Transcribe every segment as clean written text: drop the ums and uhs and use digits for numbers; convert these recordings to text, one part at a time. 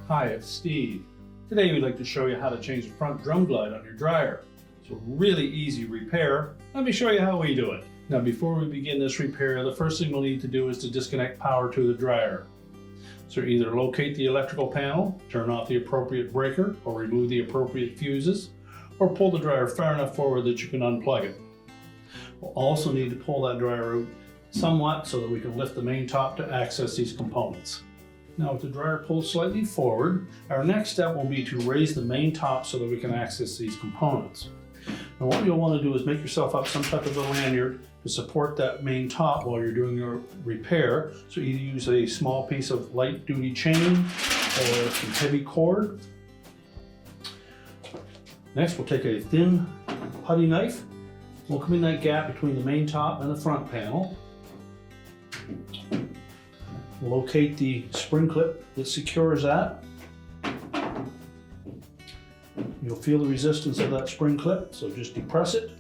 Hi, it's Steve. Today we'd like to show you how to change the front drum glide on your dryer. It's a really easy repair. Let me show you how we do it. Now before we begin this repair, the first thing we'll need to do is to disconnect power to the dryer. So either locate the electrical panel, turn off the appropriate breaker, or remove the appropriate fuses, or pull the dryer far enough forward that you can unplug it. We'll also need to pull that dryer out somewhat so that we can lift the main top to access these components. Now with the dryer pulled slightly forward, our next step will be to raise the main top so that we can access these components. Now what you'll want to do is make yourself up some type of a lanyard to support that main top while you're doing your repair. So either use a small piece of light duty chain or some heavy cord. Next we'll take a thin putty knife. We'll come in that gap between the main top and the front panel. Locate the spring clip that secures that. You'll feel the resistance of that spring clip, so just depress it,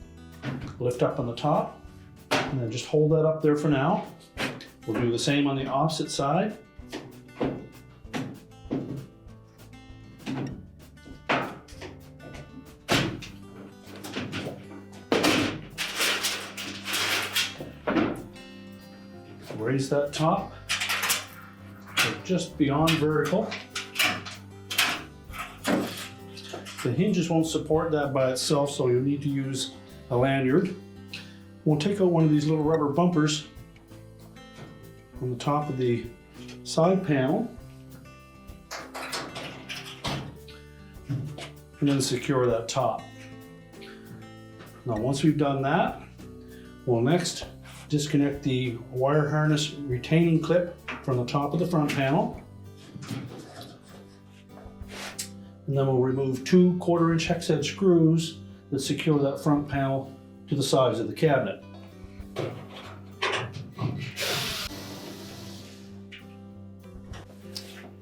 lift up on the top, and then just hold that up there for now. We'll do the same on the opposite side. Raise that top just beyond vertical. The hinges won't support that by itself, so you'll need to use a lanyard. We'll take out one of these little rubber bumpers on the top of the side panel and then secure that top. Now once we've done that, we'll next disconnect the wire harness retaining clip from the top of the front panel. And then we'll remove 2 1/4-inch hex head screws that secure that front panel to the sides of the cabinet.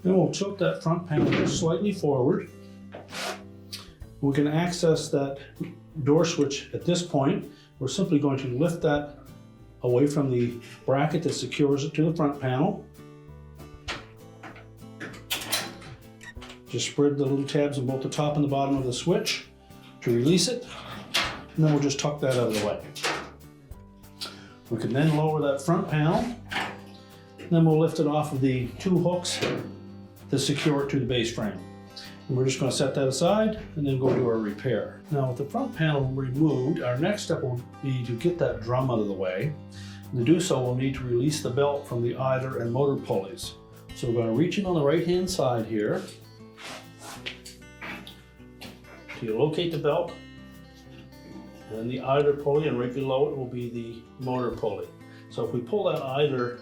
Then we'll tilt that front panel just slightly forward. We can access that door switch at this point. We're simply going to lift that away from the bracket that secures it to the front panel. Just spread the little tabs on both the top and the bottom of the switch to release it, and then we'll just tuck that out of the way. We can then lower that front panel, and then we'll lift it off of the 2 hooks that secure it to the base frame. And we're just going to set that aside and then go do our repair. Now with the front panel removed, our next step will be to get that drum out of the way. And to do so, we'll need to release the belt from the idler and motor pulleys. So we're going to reach in on the right hand side here. So you locate the belt, and then the idler pulley, and right below it will be the motor pulley. So if we pull that idler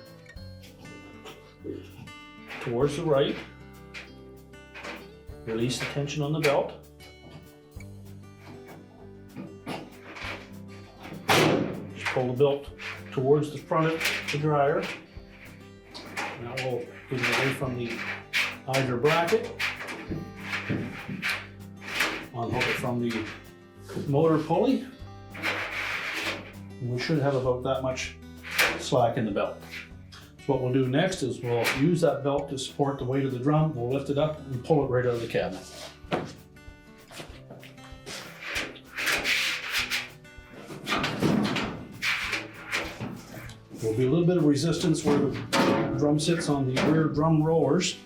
towards the right, release the tension on the belt. Just pull the belt towards the front of the dryer. Now we'll get it away from the idler bracket. Unhook it from the motor pulley. And we should have about that much slack in the belt. So what we'll do next is we'll use that belt to support the weight of the drum. We'll lift it up and pull it right out of the cabinet. There'll be a little bit of resistance where the drum sits on the rear drum rollers.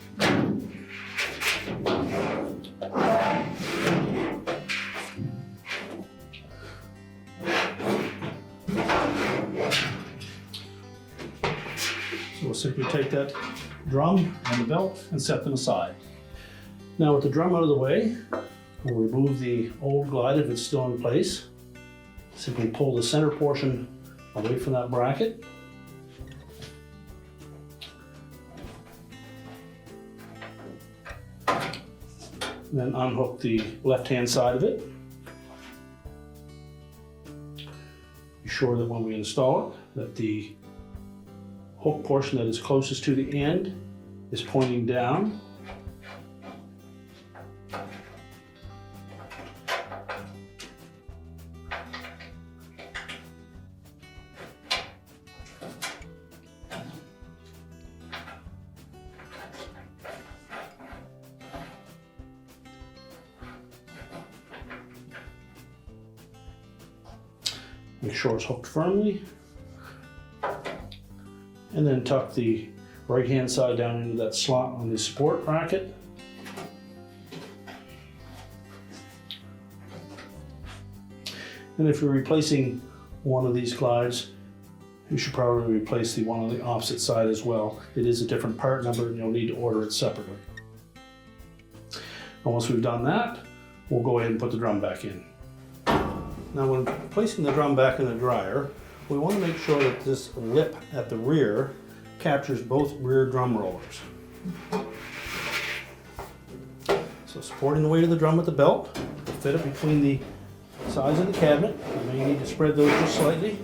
So we'll simply take that drum and the belt and set them aside. Now with the drum out of the way, we'll remove the old glide if it's still in place. Simply pull the center portion away from that bracket. And then unhook the left-hand side of it. Be sure that when we install it, that the hook portion that is closest to the end is pointing down. Make sure it's hooked firmly. And then tuck the right hand side down into that slot on the support bracket. And if you're replacing one of these glides, you should probably replace the one on the opposite side as well. It is a different part number and you'll need to order it separately. And once we've done that, we'll go ahead and put the drum back in. Now when placing the drum back in the dryer, we want to make sure that this lip at the rear captures both rear drum rollers. So supporting the weight of the drum with the belt, fit it between the sides of the cabinet. You may need to spread those just slightly.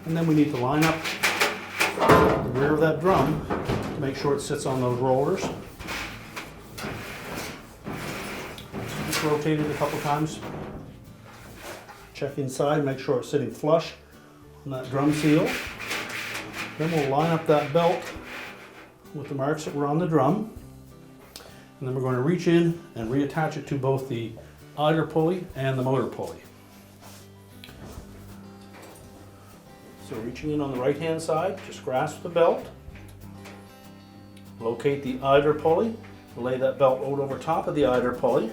And then we need to line up the rear of that drum to make sure it sits on those rollers. Just rotate it a couple times. Check inside, make sure it's sitting flush on that drum seal. Then we'll line up that belt with the marks that were on the drum. And then we're going to reach in and reattach it to both the idler pulley and the motor pulley. So reaching in on the right hand side, just grasp the belt, locate the idler pulley, lay that belt out over top of the idler pulley,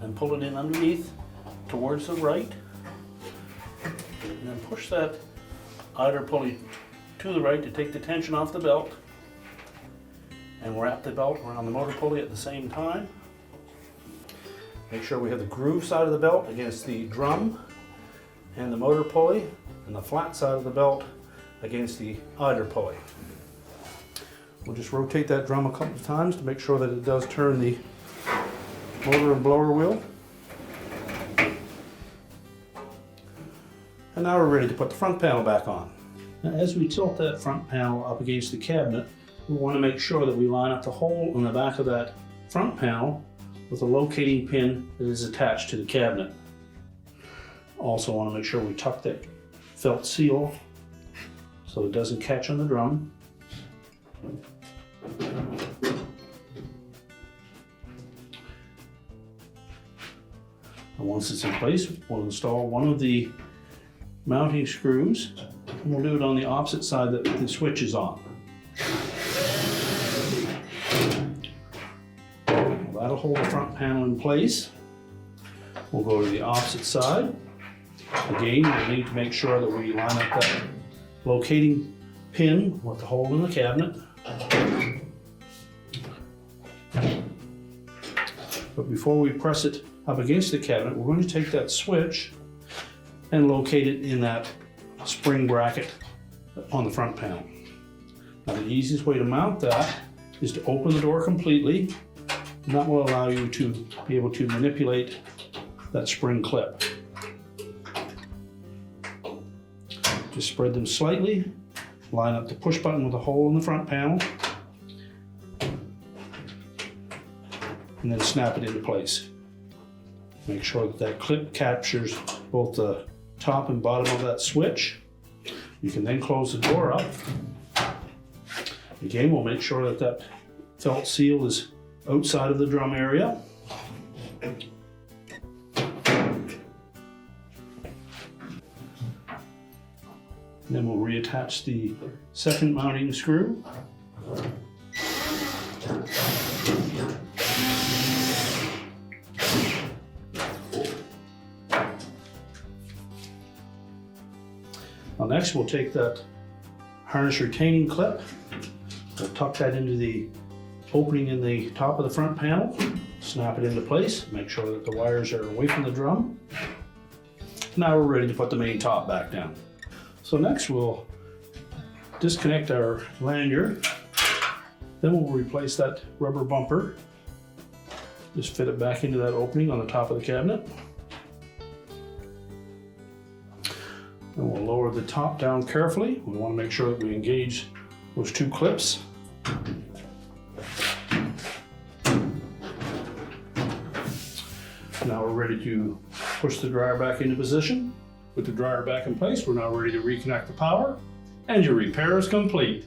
and pull it in underneath towards the right, and then push that idler pulley to the right to take the tension off the belt, and wrap the belt around the motor pulley at the same time. Make sure we have the groove side of the belt against the drum and the motor pulley, and the flat side of the belt against the idler pulley. We'll just rotate that drum a couple of times to make sure that it does turn the motor and blower wheel. And now we're ready to put the front panel back on. Now, as we tilt that front panel up against the cabinet, we want to make sure that we line up the hole in the back of that front panel with a locating pin that is attached to the cabinet. Also want to make sure we tuck that felt seal so it doesn't catch on the drum. And once it's in place, we'll install one of the mounting screws, and we'll do it on the opposite side that the switch is on. Well, that'll hold the front panel in place. We'll go to the opposite side. Again, we'll need to make sure that we line up that locating pin with the hole in the cabinet. But before we press it up against the cabinet, we're going to take that switch and locate it in that spring bracket on the front panel. Now the easiest way to mount that is to open the door completely, and that will allow you to be able to manipulate that spring clip. Just spread them slightly, line up the push button with a hole in the front panel, and then snap it into place. Make sure that that clip captures both the top and bottom of that switch. You can then close the door up. Again, we'll make sure that that felt seal is outside of the drum area. And then we'll reattach the second mounting screw. Now next we'll take that harness retaining clip, we'll tuck that into the opening in the top of the front panel, snap it into place, make sure that the wires are away from the drum. Now we're ready to put the main top back down. So next we'll disconnect our lanyard, then we'll replace that rubber bumper. Just fit it back into that opening on the top of the cabinet. And we'll lower the top down carefully. We want to make sure that we engage those two clips. Now we're ready to push the dryer back into position. With the dryer back in place, we're now ready to reconnect the power. and your repair is complete.